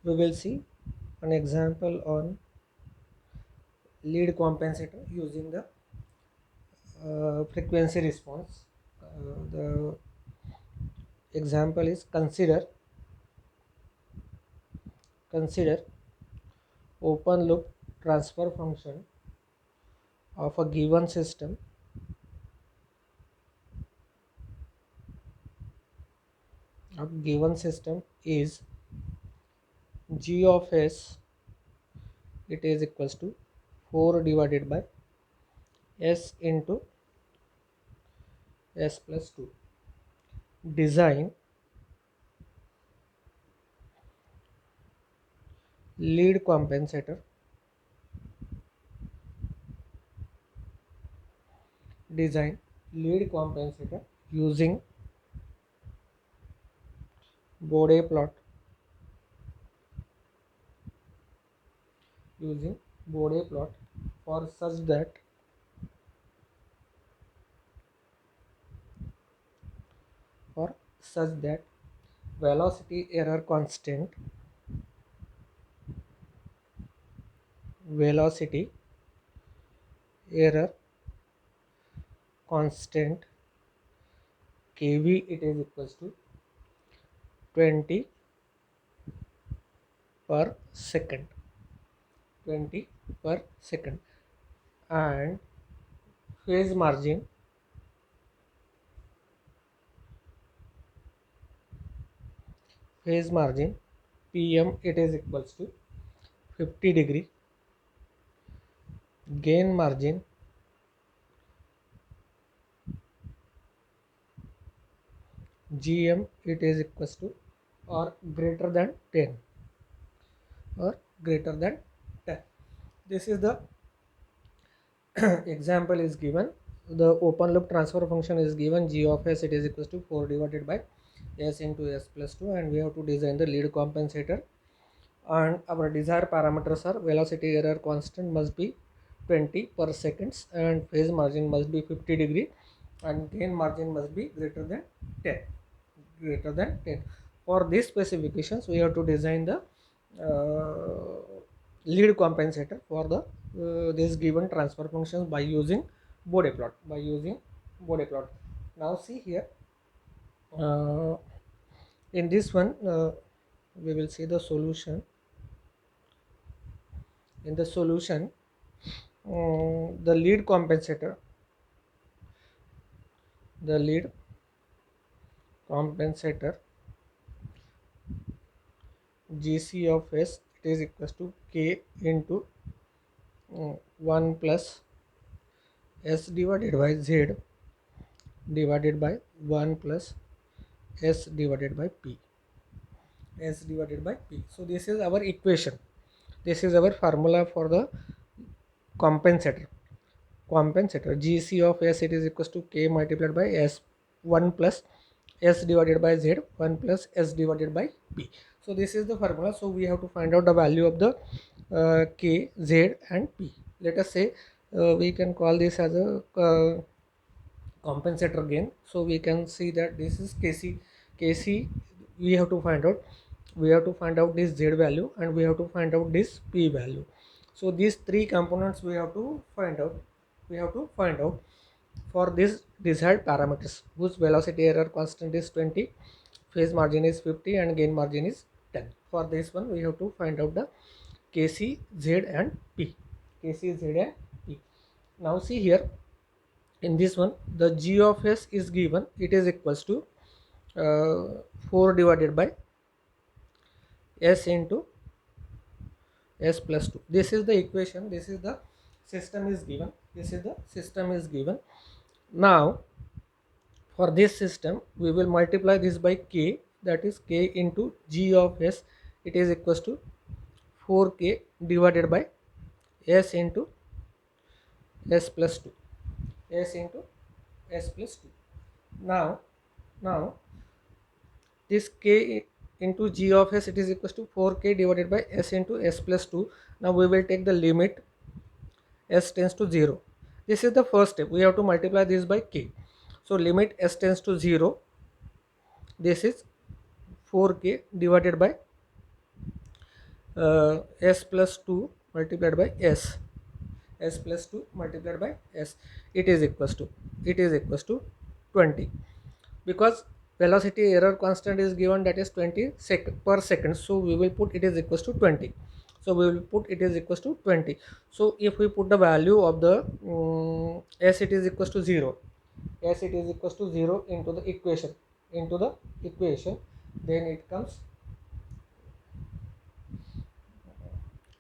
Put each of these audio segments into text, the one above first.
We will see an example on lead compensator using the frequency response. The example is consider open loop transfer function of a given system is g of s, it is equals to 4 divided by s into s plus 2. Design lead compensator using Bode plot for such that velocity error constant kV, it is equals to 20 per second 20 per second, and phase margin pm, it is equals to 50 degree. Gain margin gm, it is equals to or greater than 10 or greater than 10. This is the example is given. The open loop transfer function is given, g of s, it is equals to 4 divided by s into s plus 2, and we have to design the lead compensator, and our desired parameters are velocity error constant must be 20 per seconds, and phase margin must be 50 degree, and gain margin must be greater than 10. For these specifications we have to design the lead compensator for the this given transfer functions by using Bode plot. Now see here, uh, in this one we will see the solution. In the solution, the lead compensator gc of s, it is equals to k into 1 plus s divided by z divided by 1 plus s divided by p. So this is our equation, this is our formula for the compensator. Gc of s, it is equals to k multiplied by s 1 plus s divided by z 1 plus s divided by p. So this is the formula. So we have to find out the value of the k, z and p. Let us say we can call this as a compensator gain. So we can see that this is kc. We have to find out this z value, and we have to find out this p value. So these three components we have to find out. For this desired parameters whose velocity error constant is 20, phase margin is 50, and gain margin is 10. For this one we have to find out the kc, z and p. Now see here, in this one the g of s is given, it is equals to 4 divided by s into s plus 2. This is the equation, this is the system is given. Now for this system we will multiply this by k, that is k into g of s, it is equals to 4k divided by s into s plus 2. Now this k into g of s, it is equals to 4k divided by s into s plus 2. Now we will take the limit s tends to 0. This is the first step, we have to multiply this by k. So limit s tends to 0, this is 4k divided by s plus 2 multiplied by s plus 2 multiplied by s, it is equals to 20, because velocity error constant is given, that is 20 per second, so we will put it is equals to 20. So we will put it is equals to 20. So if we put the value of the s, it is equals to 0, s it is equals to 0 into the equation, then it comes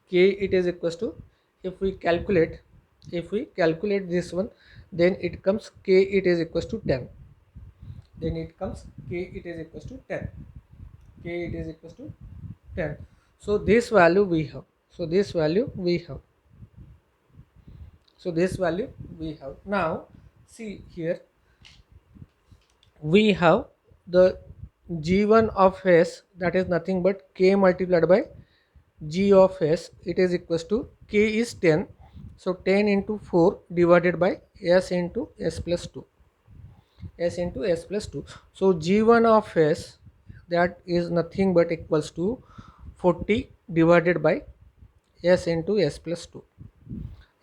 k, it is equals to, if we calculate this one, then it comes k, it is equals to 10, then it comes k, it is equals to 10, k it is equals to 10. So this value we have, so this value we have, so this value we have. Now see here, we have the g1 of s, that is nothing but k multiplied by g of s, it is equals to, k is 10, so 10 into 4 divided by s into s plus 2, s into s plus 2. So g1 of s, that is nothing but equals to 40 divided by s into s plus 2,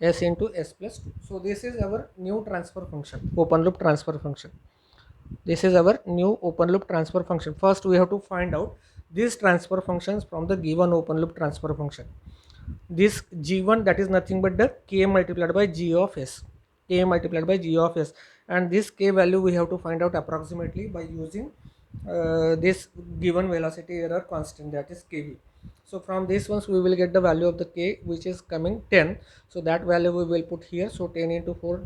s into s plus 2. So this is our new transfer function, open loop transfer function. This is our new open loop transfer function. First we have to find out these transfer functions from the given open loop transfer function. This g1, that is nothing but the k multiplied by g of s, k multiplied by g of s, and this k value we have to find out approximately by using this given velocity error constant, that is kv. So from this ones we will get the value of the k, which is coming 10, so that value we will put here. So 10 into 4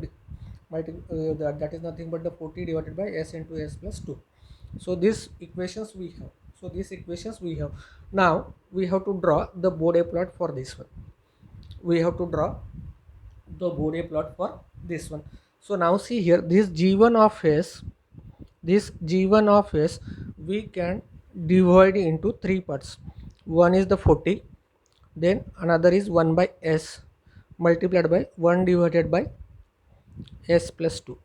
that is nothing but the 40 divided by s into s plus 2. So these equations we have, now we have to draw the Bode plot for this one, So now see here, this g1 of s, we can divide into three parts. One is the 40, then another is 1 by s multiplied by 1 divided by s plus 2.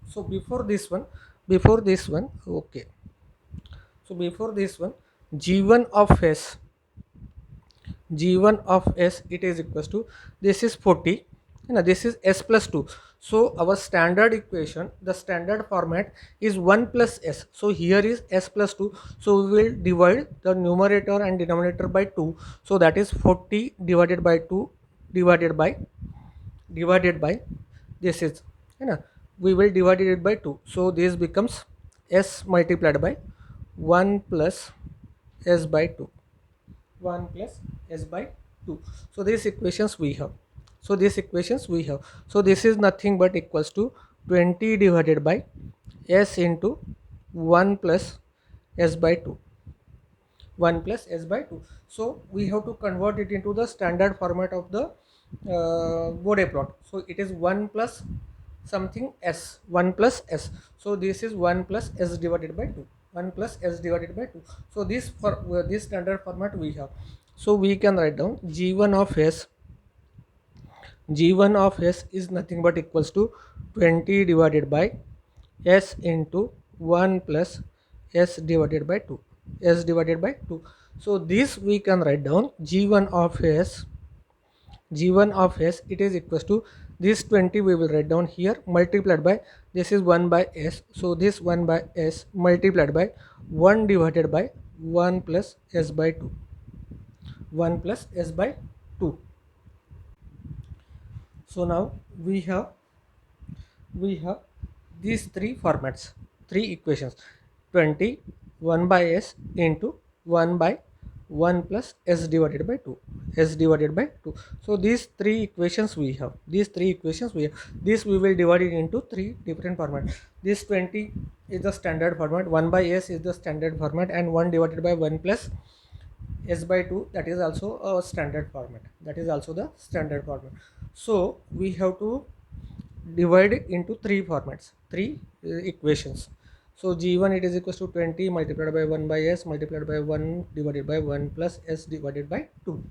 So before this one, okay, so before this one, g1 of s, it is equals to, this is 40, this is s plus 2. So our standard equation, the standard format is 1 plus s. So here is s plus 2, so we will divide the numerator and denominator by 2. So that is 40 divided by 2 divided by this is, we will divide it by 2. So this becomes s multiplied by 1 plus s by 2, 1 plus s by 2. So these equations we have, so this is nothing but equals to 20 divided by s into 1 plus s by 2, 1 plus s by 2. So we have to convert it into the standard format of the Bode plot. So it is 1 plus something s, 1 plus s. So this is 1 plus s divided by 2, 1 plus s divided by 2. So this for this standard format we have. So we can write down g1 of s is nothing but equals to 20 divided by s into 1 plus s divided by 2, So this we can write down g1 of s, it is equals to, this 20 we will write down here, multiplied by, this is 1 by s, so this 1 by s multiplied by 1 divided by 1 plus s by 2, 1 plus s by 2. So now we have these three formats, three equations, 20, 1 by s into 1 by 1 plus s divided by 2, So these three equations we have, this we will divide it into three different formats. This 20 is the standard format, 1 by s is the standard format, and 1 divided by 1 plus s by 2, that is also a standard format, So we have to divide it into three formats, three equations. So g1 it is equals to 20 multiplied by 1 by s multiplied by 1 divided by 1 plus s divided by 2,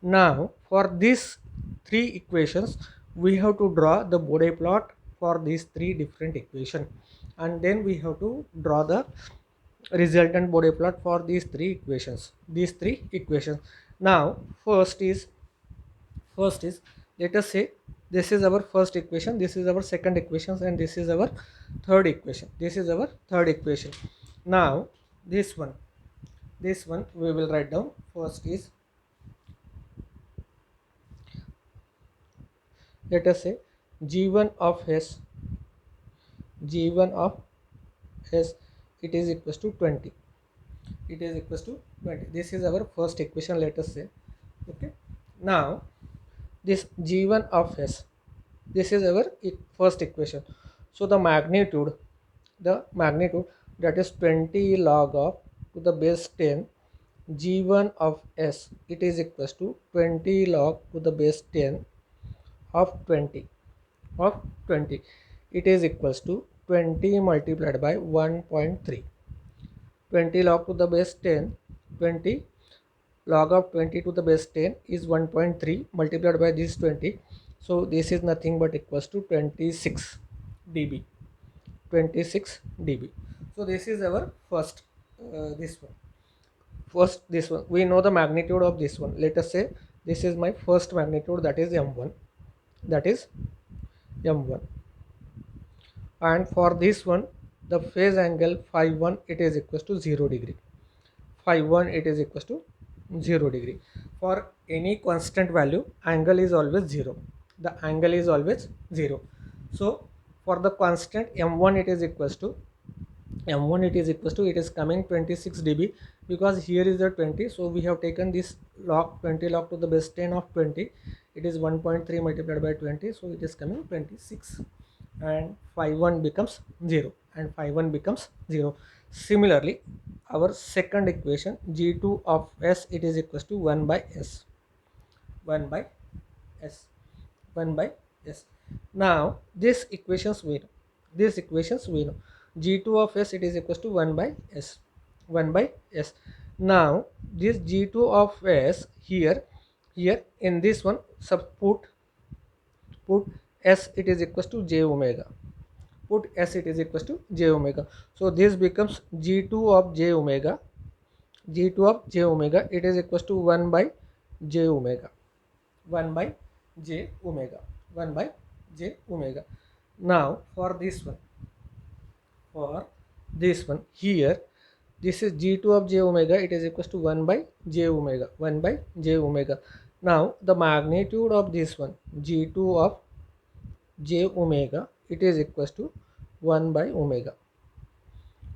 Now for these three equations we have to draw the Bode plot for these three different equations, and then we have to draw the resultant body plot for these three equations. Now first is let us say this is our first equation, this is our second equation, and this is our third equation. Now this one we will write down. First is, let us say g1 of s, g1 of s, it is equals to 20, it is equals to 20. This is our first equation, let us say. Okay, now this g1 of s, this is our first equation. So the magnitude that is 20 log of to the base 10 g1 of s, it is equals to 20 log to the base 10 of 20 of 20. It is equals to 20 multiplied by 1.3. 20 log to the base 10, 20 log of 20 to the base 10 is 1.3 multiplied by this 20. So this is nothing but equals to 26 dB. 26 dB. So this is our first this one. This one we know the magnitude of this one. Let us say this is my first magnitude, that is m1, that is m1. And for this one the phase angle phi 1, it is equals to 0 degree. Phi 1, it is equals to 0 degree. For any constant value, angle is always 0. The angle is always 0. So for the constant m1, it is equals to it is coming 26 dB, because here is the 20. So we have taken this log 20 log to the base 10 of 20. It is 1.3 multiplied by 20. So it is coming 26, and phi 1 becomes 0, and phi 1 becomes 0. Similarly, our second equation g2 of s, it is equals to 1 by s, 1 by s, 1 by s. Now these equations we know. G2 of s, it is equals to 1 by s, 1 by s. Now this g2 of s, here in this one put s, it is equals to j omega. Put s, it is equals to j omega. So this becomes g2 of j omega. G2 of j omega, it is equals to 1 by j omega. 1 by j omega. 1 by j omega. Now for this one here, this is g2 of j omega, it is equals to 1 by j omega. 1 by j omega. Now the magnitude of this one, g2 of j omega, it is equals to 1 by omega.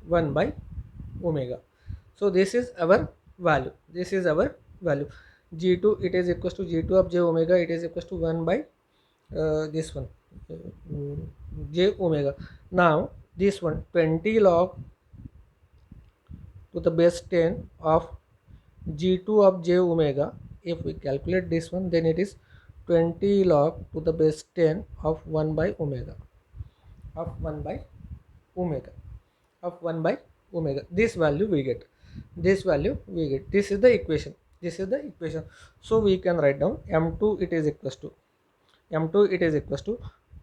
1 by omega. So this is our value. G2, it is equals to g2 of j omega, it is equals to 1 by this one j omega. Now this one 20 log to the base 10 of g2 of j omega. If we calculate this one, then it is 20 log to the base 10 of 1 by omega, of 1 by omega, of 1 by omega. This value we get. This is the equation. So we can write down m2, it is equals to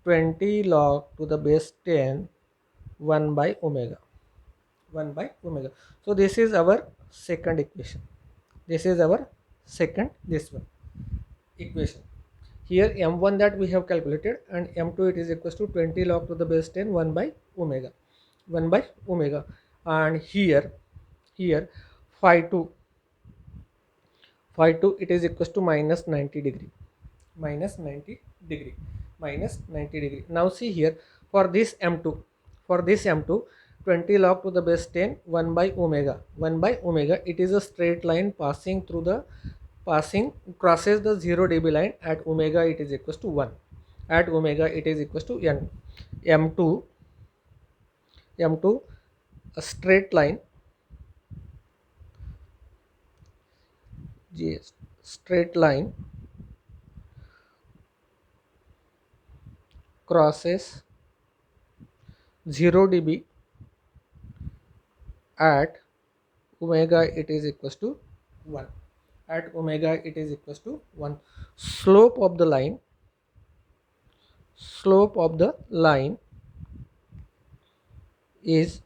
20 log to the base 10 1 by omega. 1 by omega. So this is our second equation. This one equation. Here m1 that we have calculated, and m2, it is equals to 20 log to the base 10 1 by omega. 1 by omega. And here phi 2, it is equals to minus 90 degree. Minus 90 degree. Now see here, for this m2, 20 log to the base 10 1 by omega. It is a straight line crosses the 0 dB line at omega, it is equals to 1. At omega, it is equals to n. m2, a straight line, crosses 0 dB at omega, it is equals to 1. At omega, it is equals to 1. Slope of the line is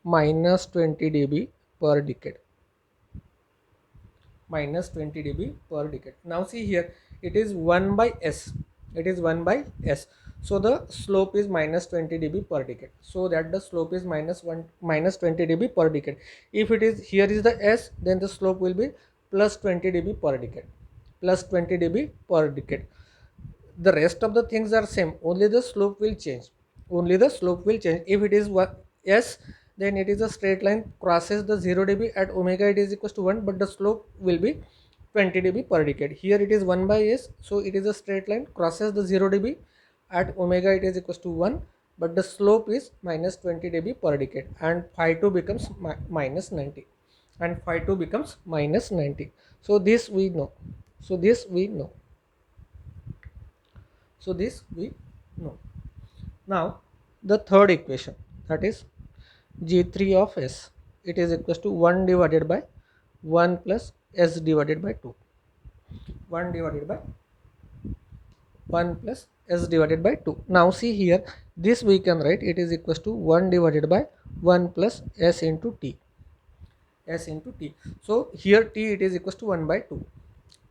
minus 20 dB per decade. Minus 20 dB per decade. Now see here, it is 1 by s. It is 1 by s. So the slope is minus 20 dB per decade. So that the slope is minus 20 dB per decade. If it is here is the s, then the slope will be plus 20 dB per decade. Plus 20 dB per decade. The rest of the things are same, only the slope will change. Only the slope will change. If it is s, then it is a straight line crosses the 0 dB at omega it is equals to 1, but the slope will be 20 dB per decade. Here it is 1 by s, so it is a straight line crosses the 0 dB at omega it is equals to 1, but the slope is minus 20 dB per decade, and phi 2 becomes minus 90, and phi 2 becomes minus 90. So this we know. So this we know. So this we know. Now the third equation, that is G3 of S, it is equals to 1 divided by 1 plus S divided by 2. 1 divided by 1 plus S divided by 2. Now see here, this we can write, it is equals to 1 divided by 1 plus S into T. S into T. So here T it is equals to 1 by 2.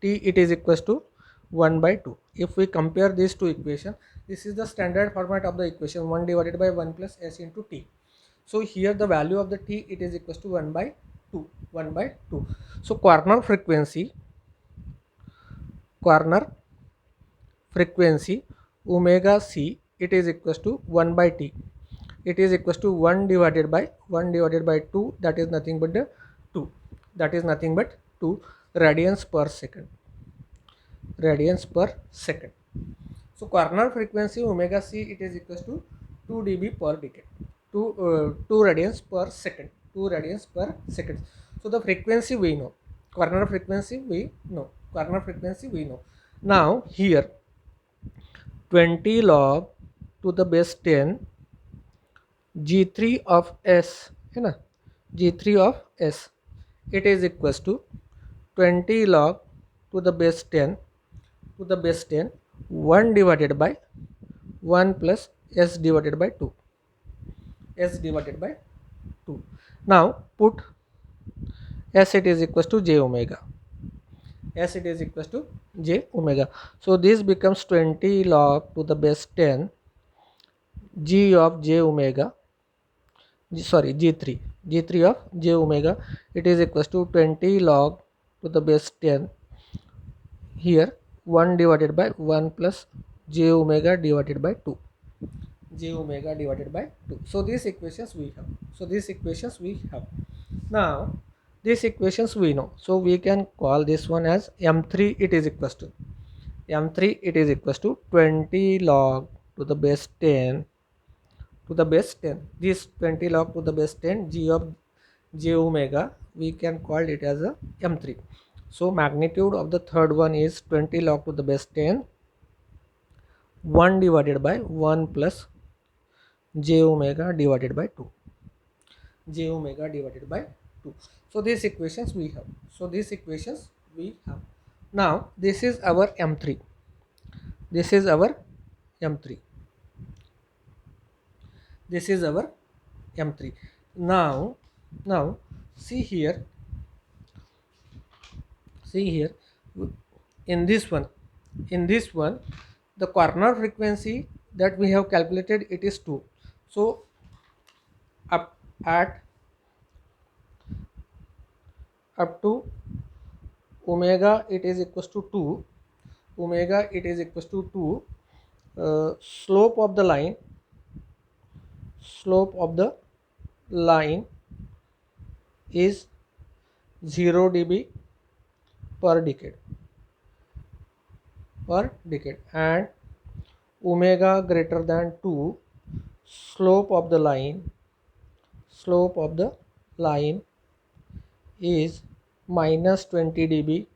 T it is equals to 1 by 2. If we compare these two equations, this is the standard format of the equation, 1 divided by 1 plus S into T. So here the value of the T it is equals to 1 by 2. 1 by 2. So corner frequency omega C it is equals to 1 by T. It is equals to 1 divided by 2, that is nothing but the 2. That is nothing but 2 radians per second. Radians per second. So corner frequency omega C it is equals to 2 dB per decade. 2 radians per second. 2 radians per second. So the frequency we know. Corner frequency we know. Corner frequency we know. Now here 20 log to the base 10 G3 of S, G3 of S, it is equals to 20 log to the base 10 1 divided by 1 plus S divided by 2. S divided by 2. Now put S it is equals to j omega. S it is equals to j omega. So this becomes 20 log to the base 10 G of j omega. G3 of j omega, it is equals to 20 log to the base 10, here 1 divided by 1 plus j omega divided by 2. J omega divided by 2. So these equations we have. Now these equations we know. So we can call this one as M3 it is equals to 20 log to the base 10 this 20 log to the base 10 G of j omega, we can call it as a M3. So magnitude of the third one is 20 log to the base 10 1 divided by 1 plus j omega divided by 2. J omega divided by 2. So these equations we have. Now this is our M3. This is our M3. Now see here in this one the corner frequency that we have calculated, it is 2. So up to omega it is equals to 2. Slope of the line is 0 dB per decade, and omega greater than 2, slope of the line is minus 20 dB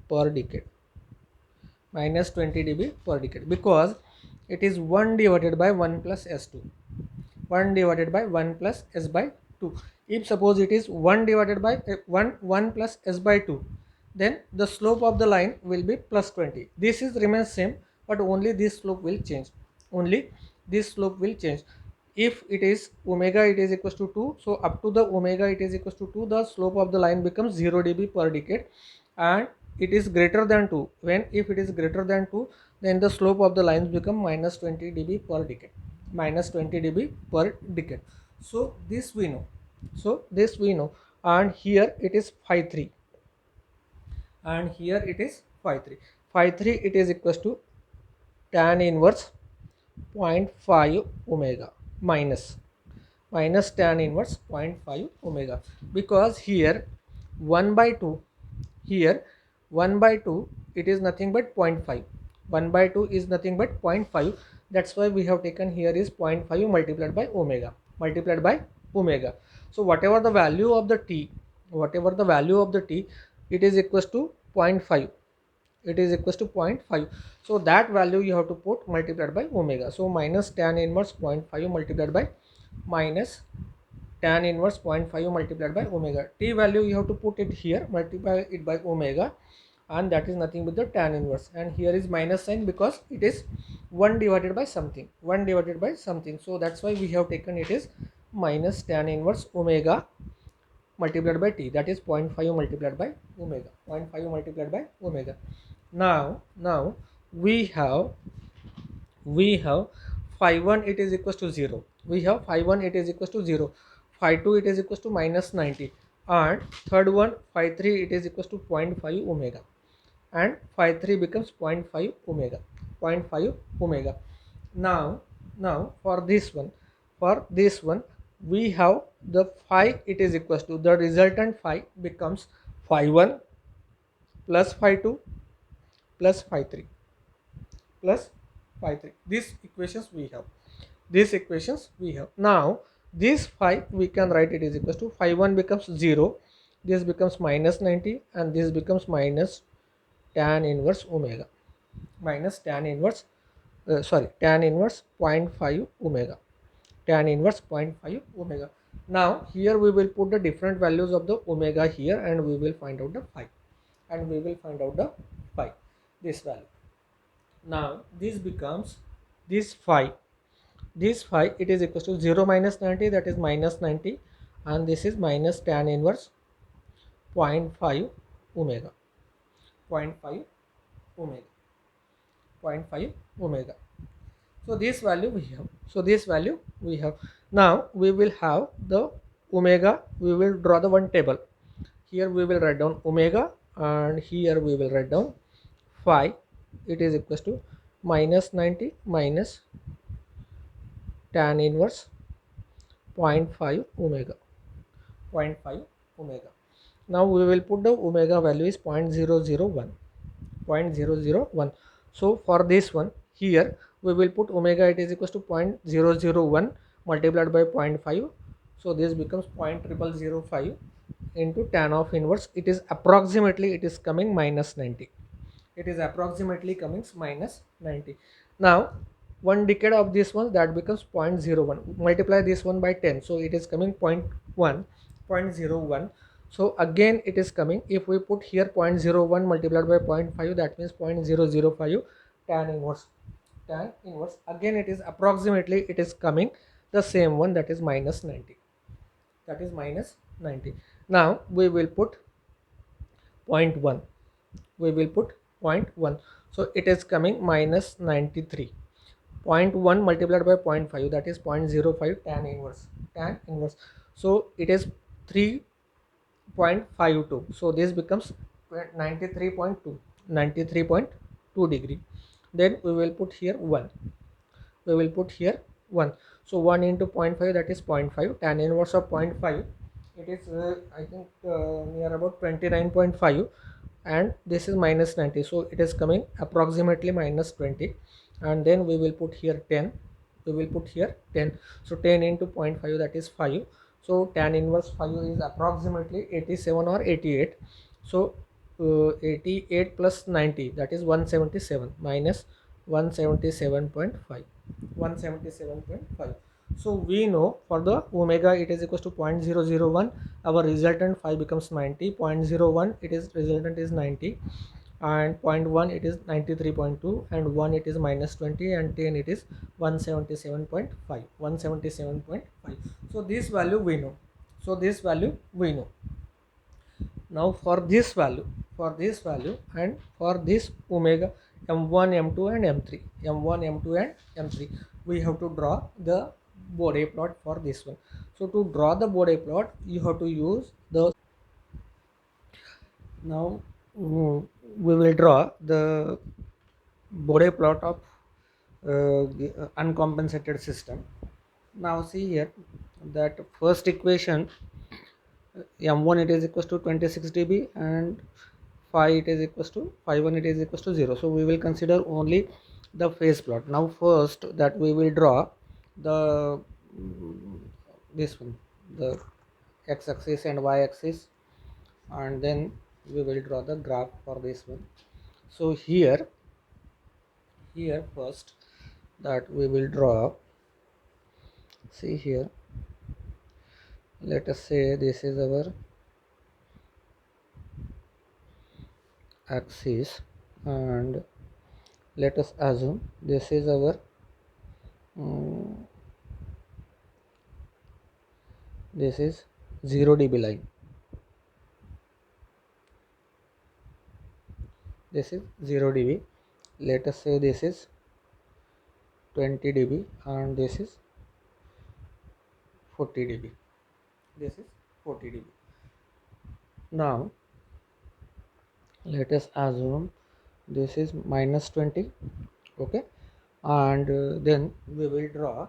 per decade. Because it is 1 divided by 1 plus S2. 1 divided by 1 plus S by 2. If suppose it is 1 divided by 1 plus S by 2, then the slope of the line will be plus 20. This is remains same, but only this slope will change. if it is omega it is equals to 2, so up to the omega it is equals to 2, the slope of the line becomes 0 dB per decade, and it is greater than 2. When if it is greater than 2, then the slope of the lines become minus 20 dB per decade, minus 20 dB per decade. So this we know, and here it is phi 3, and here it is phi 3. Phi 3 it is equals to tan inverse 0.5 omega minus tan inverse 0.5 omega, because here 1 by 2, here 1 by 2 it is nothing but 0.5, 1 by 2 is nothing but 0.5. That's why we have taken here is 0.5 multiplied by omega. So whatever the value of the t, it is equals to 0.5, it is equals to 0.5. So that value you have to put multiplied by omega. So minus tan inverse 0.5 multiplied by minus tan inverse 0.5 multiplied by omega. T value you have to put it here, multiply it by omega, and that is nothing but the tan inverse, and here is minus sign because it is 1 divided by something, so that's why we have taken it is minus tan inverse omega multiplied by t, that is 0.5 multiplied by omega, now we have phi 1 it is equals to 0, phi 2 it is equals to minus 90, and third one phi 3 it is equals to 0.5 omega, and phi 3 becomes 0.5 omega. Now for this one we have the phi it is equals to, the resultant phi becomes phi 1 plus phi 2 plus phi 3 plus phi 3. These equations we have. Now this phi we can write it is equals to phi 1 becomes 0, this becomes minus 90, and this becomes minus tan inverse omega, minus tan inverse 0.5 omega, Now here we will put the different values of the omega here, and we will find out the phi, this value. Now this becomes this phi it is equals to 0 minus 90, that is minus 90, and this is minus tan inverse 0.5 omega, 0.5 omega. So this value we have. Now we will have the omega, we will draw the one table. Here we will write down omega, and here we will write down phi, it is equals to minus 90 minus tan inverse 0.5 omega. Now we will put the omega value is 0.001. So for this one here we will put omega it is equals to 0.001 multiplied by 0.5, so this becomes 0.0005 into tan of inverse, it is approximately it is coming minus 90, Now one decade of this one, that becomes 0.01, multiply this one by 10, so it is coming 0.01. So again it is coming, if we put here 0.01 multiplied by 0.5, that means 0.005 tan inverse, again it is approximately it is coming the same one, that is minus 90, Now we will put 0.1, so it is coming minus 93. 0.1 multiplied by 0.5, that is 0.05 tan inverse, so it is 3.52, so this becomes 93.2 degree. Then we will put here 1, so 1 into 0.5, that is 0.5, tan inverse of 0.5, it is I think near about 29.5, and this is minus 90, so it is coming approximately minus 20, and then we will put here 10, so 10 into 0.5, that is 5, so tan inverse 5 is approximately 87 or 88, so 88 plus 90, that is 177 minus 177.5. So we know for the omega it is equals to 0.001, our resultant phi becomes 90, 0.01 it is resultant is 90, and 0.1 it is 93.2, and 1 it is minus 20, and 10 it is 177.5, 177.5. So this value we know. So this value we know. Now for this value, and for this omega m1, m2 and m3, m1, m2 and m3, we have to draw the Bode plot for this one. So to draw the Bode plot, you have to use the, now we will draw the Bode plot of uncompensated system. Now see here that first equation, m1 it is equals to 26 dB, and phi it is equals to phi 1 it is equals to 0. So we will consider only the phase plot. Now first that we will draw the this one, the x axis and y axis, and then we will draw the graph for this one. So here first that we will draw, see here, let us say this is our axis, and let us assume this is our this is 0 dB line, this is 0 dB, let us say this is 20 dB, and this is 40 dB, this is 40 dB. Now let us assume this is minus 20, okay, and then we will draw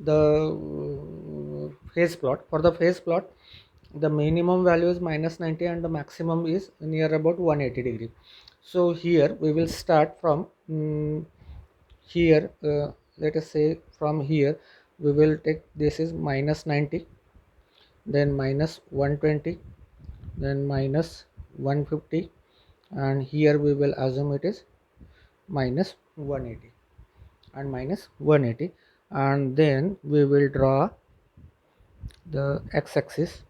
the phase plot. For the phase plot, the minimum value is minus 90 and the maximum is near about 180 degree. So here we will start from here, let us say from here we will take, this is minus 90, then minus 120, then minus 150, and here we will assume it is minus 180 and minus 180, and then we will draw the x-axis.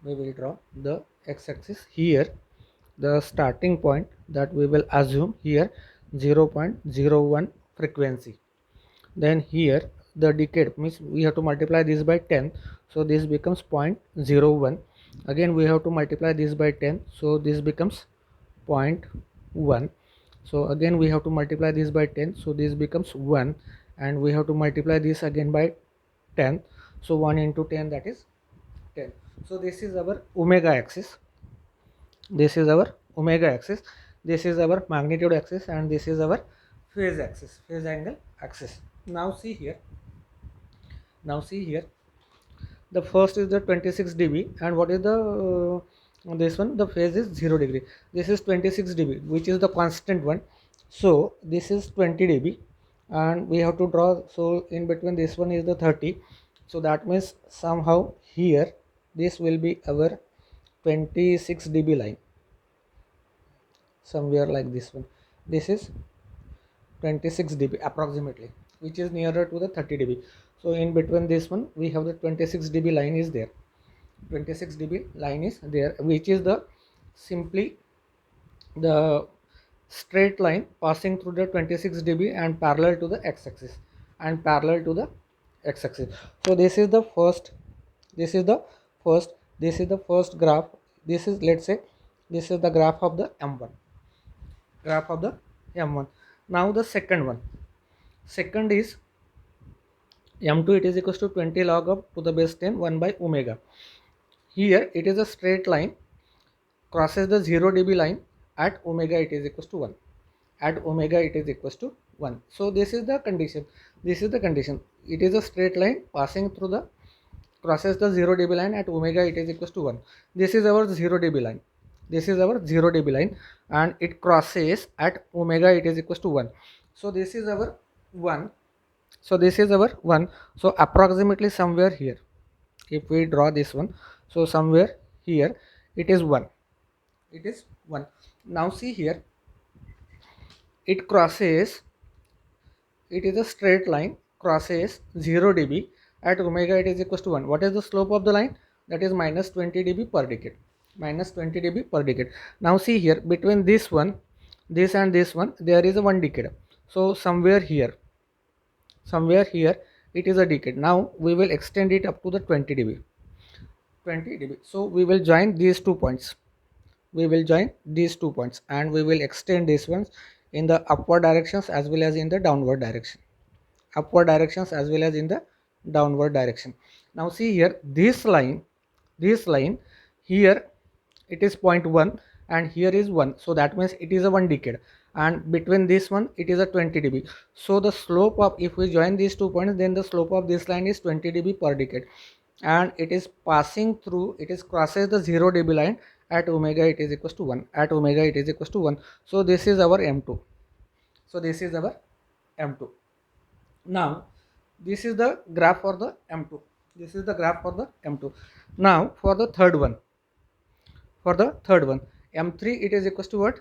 We will draw the x-axis here, the starting point that we will assume here 0.01 frequency. Then here the decade means we have to multiply this by 10, so this becomes 0.01. Again we have to multiply this by 10, so this becomes 0.1. So again we have to multiply this by 10, so this becomes 1, and we have to multiply this again by 10, so 1 into 10, that is 10. So this is our omega axis, this is our omega axis, this is our magnitude axis, and this is our phase axis, phase angle axis. Now see here, the first is the 26 dB, and what is the this one, the phase is 0 degree. This is 26 dB, which is the constant one, so this is 20 dB, and we have to draw, so in between this one is the 30, so that means somehow here this will be our 26 dB line, somewhere like this one. This is 26 dB approximately, which is nearer to the 30 dB. So in between this one we have the 26 dB line is there, 26 dB line is there, which is the simply the straight line passing through the 26 dB and parallel to the x-axis, and parallel to the x-axis. So this is the first, this is the first, this is the first graph, this is, let's say this is the graph of the m1, graph of the m1. Now the second one, second is m2, it is equals to 20 log of to the base 10 1 by omega. Here it is a straight line, crosses the 0 dB line at omega it is equals to 1, at omega it is equals to 1. So this is the condition, this is the condition, it is a straight line passing through the, crosses the 0 dB line at omega it is equals to 1. This is our 0 dB line, this is our 0 dB line, and it crosses at omega it is equals to 1. So this is our 1, so this is our 1, so approximately somewhere here if we draw this one, so somewhere here it is 1, it is 1. Now see here, it crosses, it is a straight line, crosses 0 dB at omega it is equals to 1. What is the slope of the line? That is minus 20 dB per decade. minus 20 dB per decade. Now see here, between this one, this and this one, there is a 1 decade. So somewhere here it is a decade. Now we will extend it up to the 20 dB. 20 dB. So we will join these 2 points. We will join these 2 points and we will extend these ones in the upward directions as well as in the downward direction. Upward directions as well as in the downward direction. Now see here, this line here, it is 0.1 and here is 1, so that means it is a 1 decade, and between this one it is a 20 dB. So the slope of, if we join these 2 points, then the slope of this line is 20 dB per decade, and it is passing through, it is crosses the 0 dB line at omega it is equals to 1, at omega it is equals to 1. So this is our M2. So this is our M2. Now this is the graph for the M2. This is the graph for the M2. Now for the third one, M3 it is equals to what?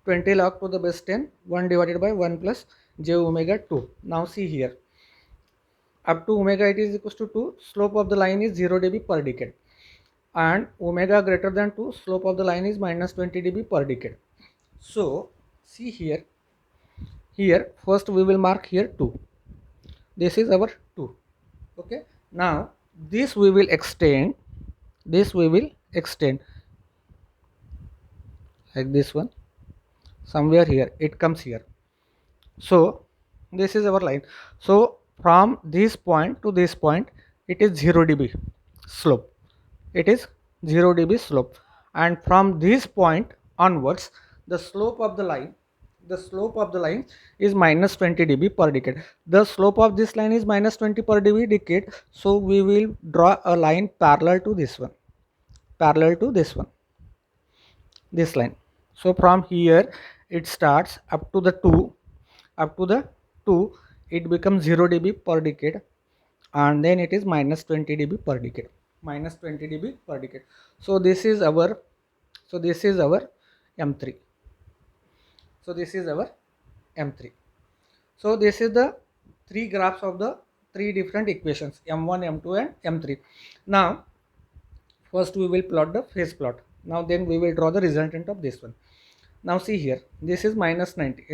20 log to the base 10, 1 divided by 1 plus j omega 2. Now see here, up to omega it is equals to 2, slope of the line is 0 dB per decade, and omega greater than 2, slope of the line is minus 20 dB per decade. So see here, first we will mark here 2. This is our 2. Okay. Now this we will extend, like this one, somewhere here it comes here. So this is our line. So from this point to this point it is 0 dB slope, it is 0 dB slope, and from this point onwards the slope of the line is minus 20 dB per decade. The slope of this line is minus 20 per dB decade, so we will draw a line parallel to this one, this line. So from here it starts up to the 2, it becomes 0 dB per decade, and then it is minus 20 dB per decade, So this is our M3. So this is the three graphs of the three different equations, M1, M2 and M3. Now first we will plot the phase plot. Now then we will draw the resultant of this one. Now see here, this is minus 90,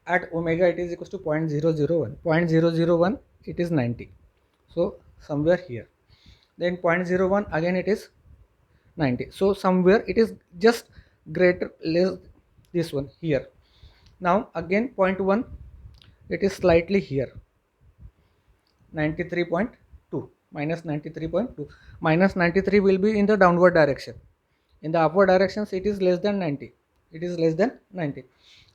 at omega it is equals to 0.001, 0.001 it is 90, so somewhere here. Then 0.01 again it is 90, so somewhere it is just greater less this one here. Now again 0.1, it is slightly here, 93.2, minus 93.2. Minus 93 will be in the downward direction. In the upward directions it is less than 90.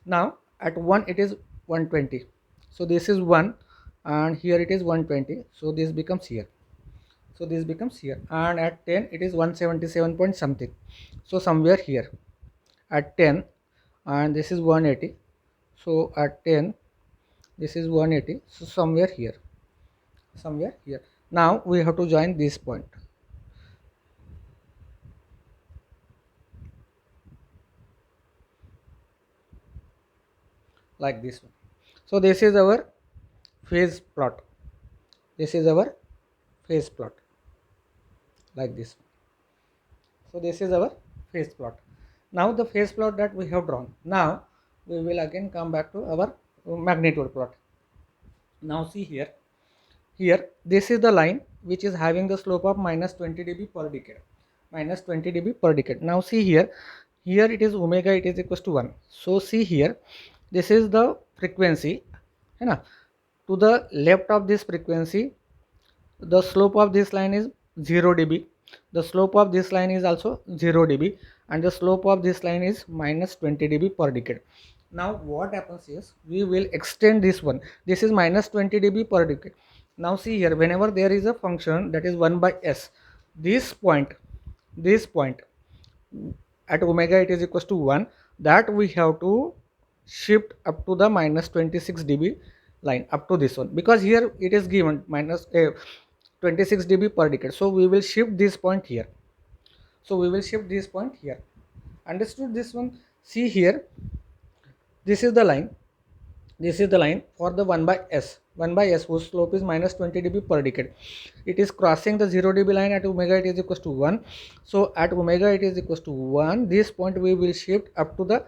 Now at 1 it is 120. So this is 1 and here it is 120. So this becomes here. And at 10 it is 177 point something. So somewhere here at 10, and this is 180. So at 10 this is 180. So somewhere here. Now we have to join this point. Like this one. So this is our phase plot. Like this one. So this is our phase plot. Now the phase plot that we have drawn. Now we will again come back to our magnitude plot. Now see here, this is the line which is having the slope of minus 20 dB per decade. Now see here, it is omega it is equals to 1. So see here, this is the frequency, to the left of this frequency the slope of this line is 0 dB, the slope of this line is also 0 dB, and the slope of this line is minus 20 dB per decade. Now what happens is, we will extend this one. This is minus 20 dB per decade. Now see here, whenever there is a function that is 1 by s, this point at omega it is equals to 1, that we have to shift up to the minus 26 dB line, up to this one, because here it is given minus 26 dB per decade. So we will shift this point here. Understood this one? See here, this is the line. This is the line for the 1 by s whose slope is minus 20 dB per decade. It is crossing the 0 dB line at omega it is equals to 1. So at omega it is equals to 1, this point we will shift up to the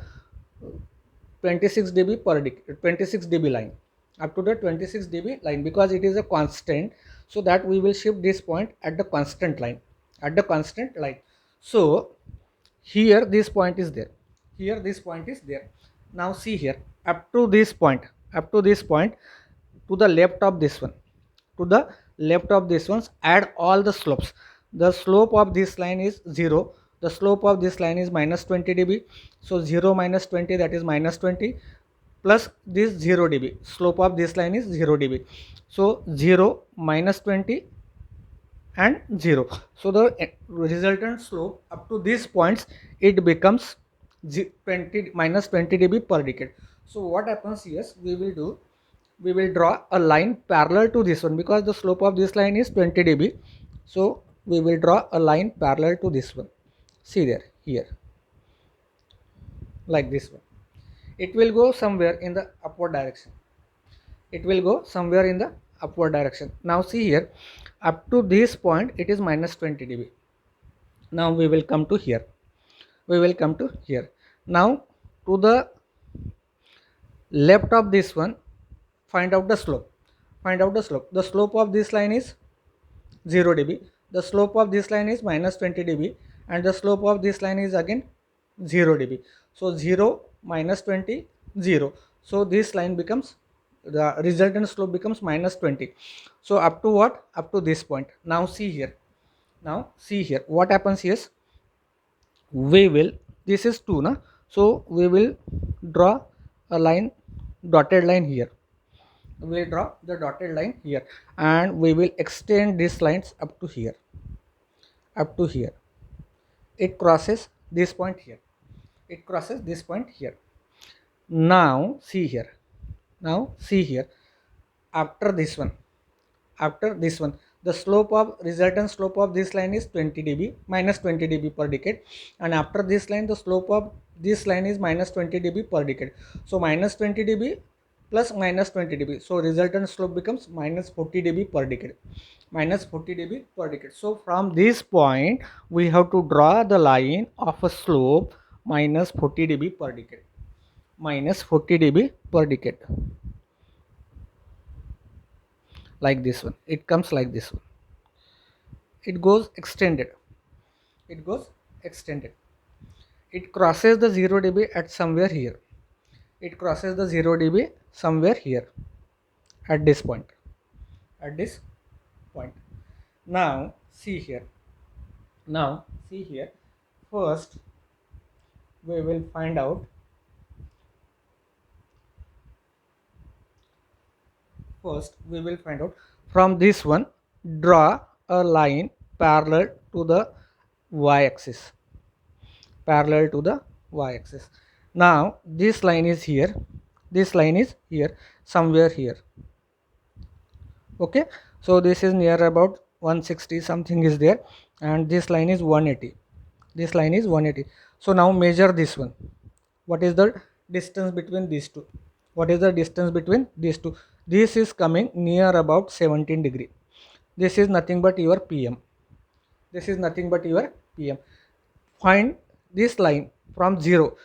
26 dB per decade, 26 dB line, up to the 26 dB line, because it is a constant, so that we will shift this point at the constant line, so here this point is there, now see here, up to this point, to the left of this one, add all the slopes. The slope of this line is 0, the slope of this line is minus 20 dB, so 0 minus 20, that is minus 20, plus this 0 dB, slope of this line is 0 dB, so 0 minus 20 and 0, so the resultant slope up to these points, it becomes 20 minus 20 dB per decade. So what happens here, we will draw a line parallel to this one, because the slope of this line is 20 dB, so we will draw a line parallel to this one. See there, here, like this one. It will go somewhere in the upward direction, now see here, up to this point it is minus 20 dB. Now we will come to here, now to the left of this one, find out the slope, the slope of this line is 0 dB, the slope of this line is minus 20 dB, and the slope of this line is again 0 dB, so 0 minus 20, 0, so this line becomes, the resultant slope becomes minus 20. So up to what, up to this point. Now see here, what happens here, we will, this is 2 na, so we will draw a line, dotted line here, and we will extend these lines up to here, it crosses this point here, now see here, after this one, the slope of, resultant slope of this line is 20 dB, minus 20 dB per decade, and after this line the slope of this line is minus 20 dB per decade, so minus 20 dB plus minus 20 dB, so resultant slope becomes minus 40 dB per decade, so from this point we have to draw the line of a slope minus 40 dB per decade, like this one. It comes like this one, it goes extended, it crosses the 0 dB at somewhere here, at this point, now see here, first we will find out, from this one, draw a line parallel to the y-axis, now this line is here, somewhere here, okay, so this is near about 160 something is there, and this line is 180, so now measure this one, what is the distance between these two, this is coming near about 17 degree, this is nothing but your PM, find this line from 0,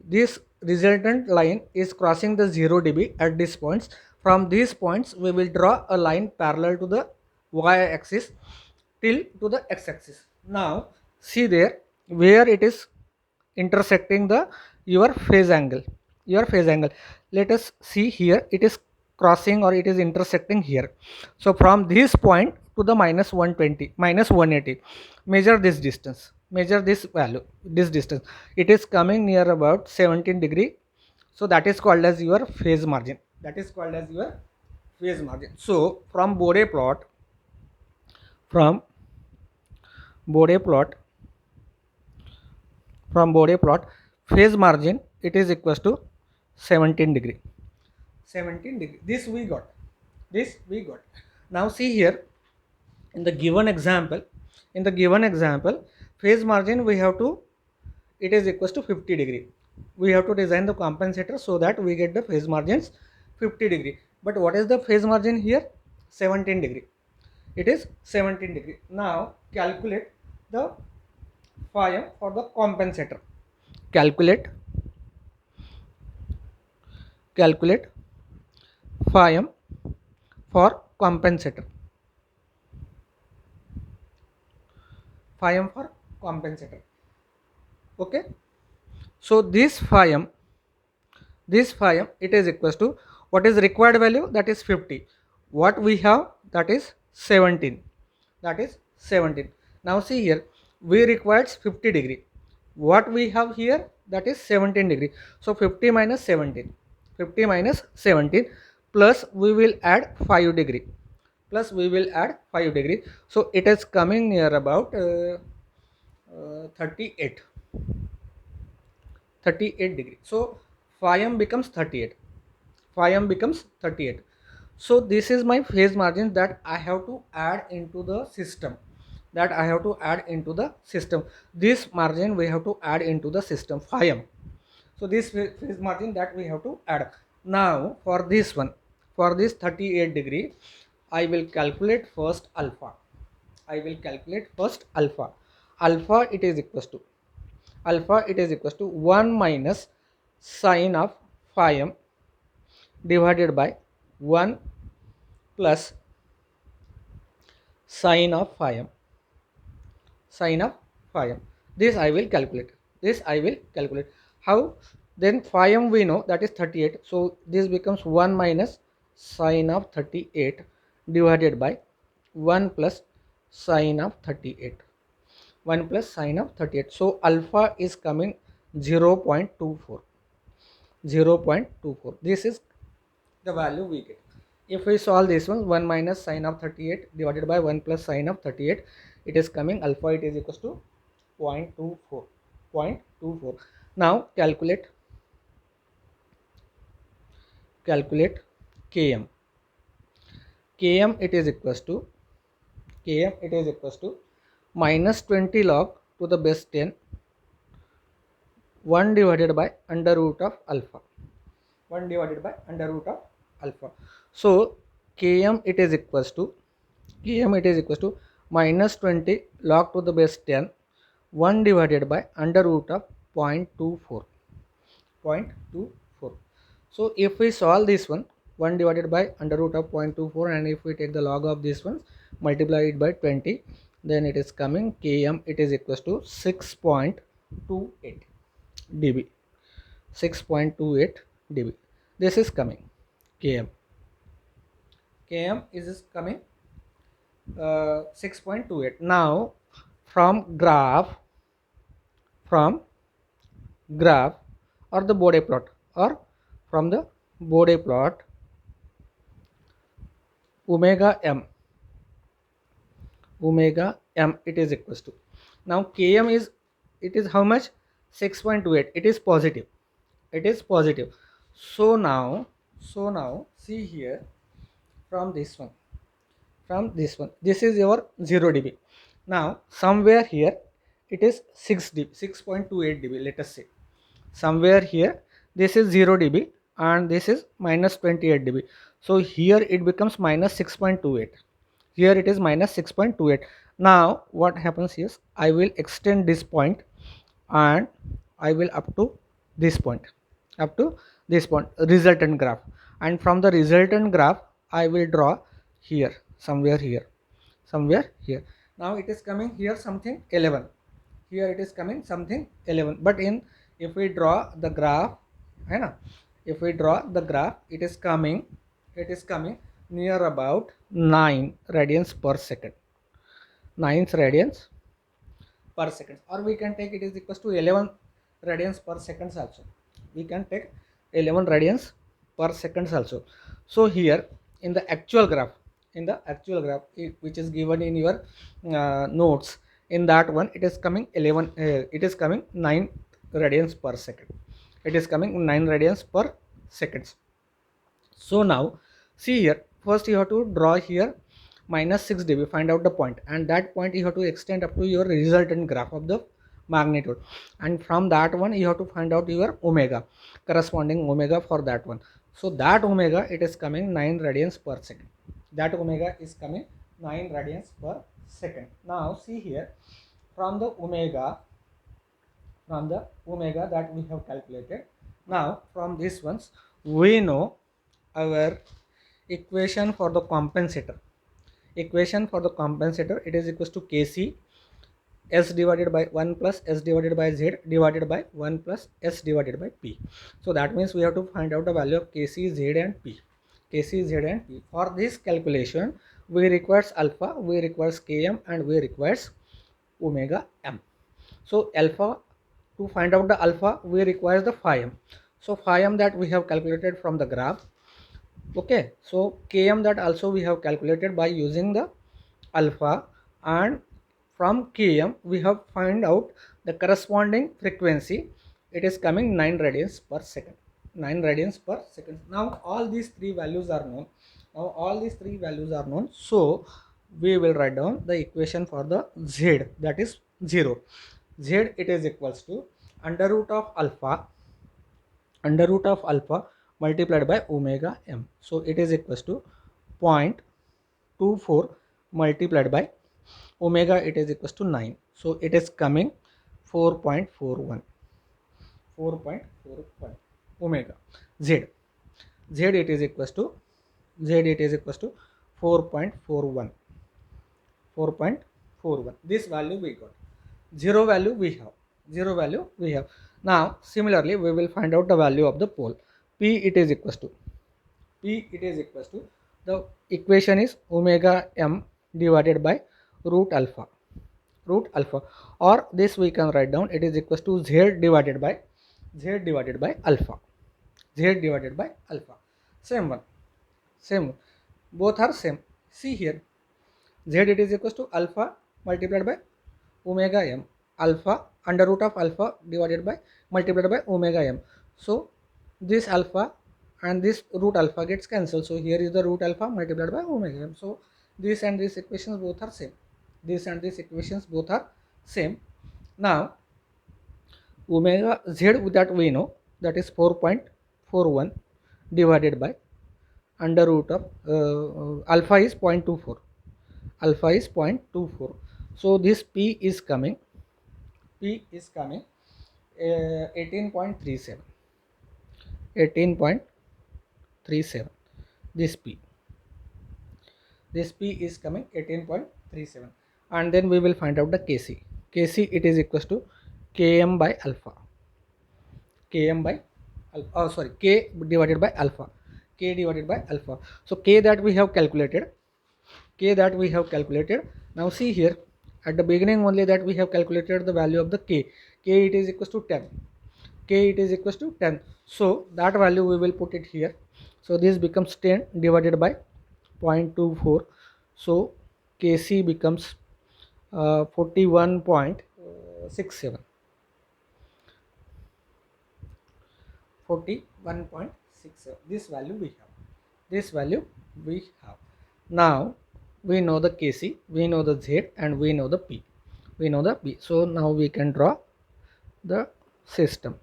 this resultant line is crossing the 0 dB at these points, from these points we will draw a line parallel to the y-axis till to the x-axis. Now see there, where it is intersecting the your phase angle, let us see here, it is crossing or it is intersecting here, so from this point to the minus 120, minus 180, measure this distance, it is coming near about 17 degree, so that is called as your phase margin, so from Bode plot, phase margin, it is equals to 17 degree, this we got. Now see here, in the given example, phase margin we have to, it is equals to 50 degree, we have to design the compensator so that we get the phase 50 degree, but what is the phase margin here? 17 degree. It is 17 degree. Now calculate the phi m for the compensator. Calculate phi m for compensator. Phi m for compensator. Okay. So this phi m it is equals to what is required value, that is 50. What we have, that is 17. Now see here, we required 50 degree. What we have here, that is 17 degree. So 50 minus 17 plus we will add 5 degree. So it is coming near about 38 degree. So phi m becomes 38. So this is my phase margin that I have to add into the system. This margin we have to add into the system, phi m. So this phase margin that we have to add. Now for this one, for this 38 degree, I will calculate first alpha. Alpha it is equals to 1 minus sine of phi m divided by 1 plus sine of phi m. This I will calculate. How? Then phi m we know, that is 38. So this becomes 1 minus sine of 38 divided by 1 plus sine of 38. So alpha is coming 0.24. This is the value we get. If we solve this one, 1 minus sine of 38 divided by 1 plus sine of 38, it is coming alpha, it is equals to 0.24. Now calculate Km. It is equals to minus 20 log to the base 10 1 divided by under root of alpha. So Km it is equals to minus 20 log to the base 10 1 divided by under root of 0.24. So if we solve this one, 1 divided by under root of 0.24, and if we take the log of this one, multiply it by 20, then it is coming Km it is equals to 6.28 dB. This is coming Km is coming 6.28. Now from graph or the Bode plot, or from the Bode plot, omega m it is equals to, now Km is, it is how much? 6.28. It is positive. So now see here, from this one, this is your 0 dB. Now somewhere here it is 6.28 dB, let us say. Somewhere here this is 0 dB and this is minus 28 dB. So here it becomes minus 6.28. Here it is minus 6.28. Now what happens is, I will extend this point and I will up to this point, resultant graph, and from the resultant graph I will draw here, somewhere here. Now it is coming here something 11. But if we draw the graph, it is coming near about 9 radians per second. Or we can take it is equals to 11 radians per seconds also. So here in the actual graph, which is given in your notes, in that one it is coming 9 radians per second. So now see here, first you have to draw here minus 6 dB, find out the point, and that point you have to extend up to your resultant graph of the magnitude, and from that one you have to find out your omega, corresponding omega for that one. So that omega, it is coming 9 radians per second. That omega is coming 9 radians per second. Now see here, from the omega that we have calculated, now from these ones we know our equation for the compensator. Equation for the compensator, it is equals to Kc s divided by 1 plus s divided by z divided by 1 plus s divided by p. So that means we have to find out the value of Kc, z and p. Kc, z and p. For this calculation, we requires alpha, we requires Km, and we requires omega m. So alpha, to find out the alpha, we require the phi m. So phi m that we have calculated from the graph. Okay, so Km that also we have calculated by using the alpha, and from Km we have find out the corresponding frequency. It is coming 9 radians per second. 9 radians per second. Now all these three values are known. So we will write down the equation for the z, that is 0. Z, it is equals to under root of alpha multiplied by omega m. So it is equals to 0.24 multiplied by omega, it is equals to 9. So it is coming 4.41 omega. Z it is equals to 4.41. This value we got. Zero value we have. Now similarly we will find out the value of the pole. P it is equals to the equation is omega m divided by root alpha, or this we can write down, it is equals to z divided by alpha. Same one, both are same. See here, z it is equals to alpha multiplied by omega m, alpha under root of alpha divided by multiplied by omega m. So this alpha and this root alpha gets cancelled. So here is the root alpha multiplied by omega m. So this and this equations both are same. Now omega z that we know, that is 4.41 divided by under root of alpha is 0.24. So this p is coming 18.37. This p is coming 18.37. And then we will find out the Kc. It is equals to Km by alpha. K divided by alpha. So K that we have calculated. Now see here, at the beginning only that we have calculated the value of the K. It is equals to 10. So that value we will put it here. So this becomes 10 divided by 0.24. So Kc becomes 41.67. 41.67. This value we have. Now we know the Kc, we know the Z, and we know the P. So now we can draw the system.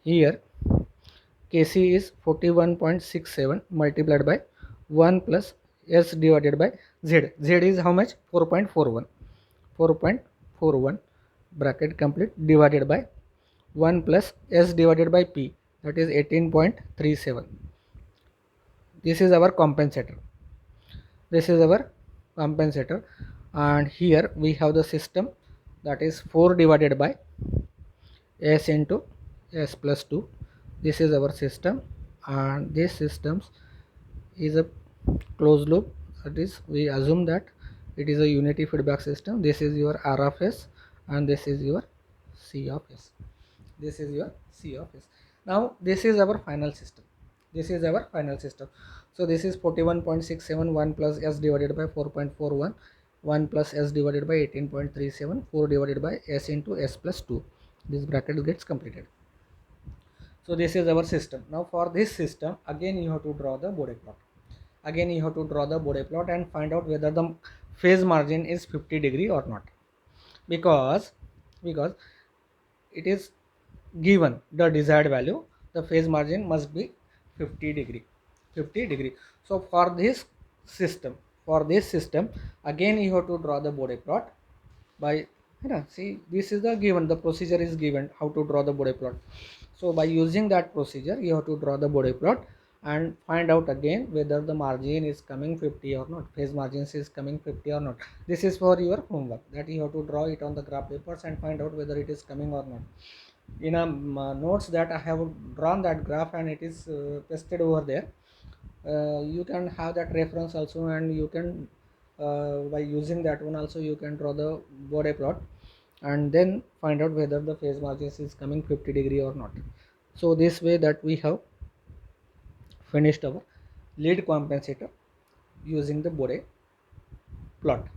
Here Kc is 41.67 multiplied by 1 plus S divided by Z. Z is how much? 4.41 bracket complete divided by 1 plus S divided by P, that is 18.37. This is our compensator. And here we have the system, that is 4 divided by S into S plus 2. This is our system, and this system is a closed loop. That is, we assume that it is a unity feedback system. This is your R of S, and this is your C of S. Now this is our final system. So this is 41.67, 1 plus S divided by 4.41, 1 plus S divided by 18.37, 4 divided by S into S plus 2. This bracket gets completed. So this is our system. Now for this system, again you have to draw the Bode plot. And find out whether the phase margin is 50 degree or not, because it is given the desired value. the phase margin must be 50 degree. So for this system, again you have to draw the Bode plot by, see, this is the given, the procedure is given how to draw the Bode plot. So by using that procedure you have to draw the Bode plot and find out again whether the margin is coming 50 or not, phase margins is coming 50 or not. This is for your homework, that you have to draw it on the graph papers and find out whether it is coming or not. In a notes that I have drawn that graph and it is pasted over there. You can have that reference also, and you can by using that one also you can draw the Bode plot and then find out whether the phase margins is coming 50 degree or not. So this way that we have finished our lead compensator using the Bode plot.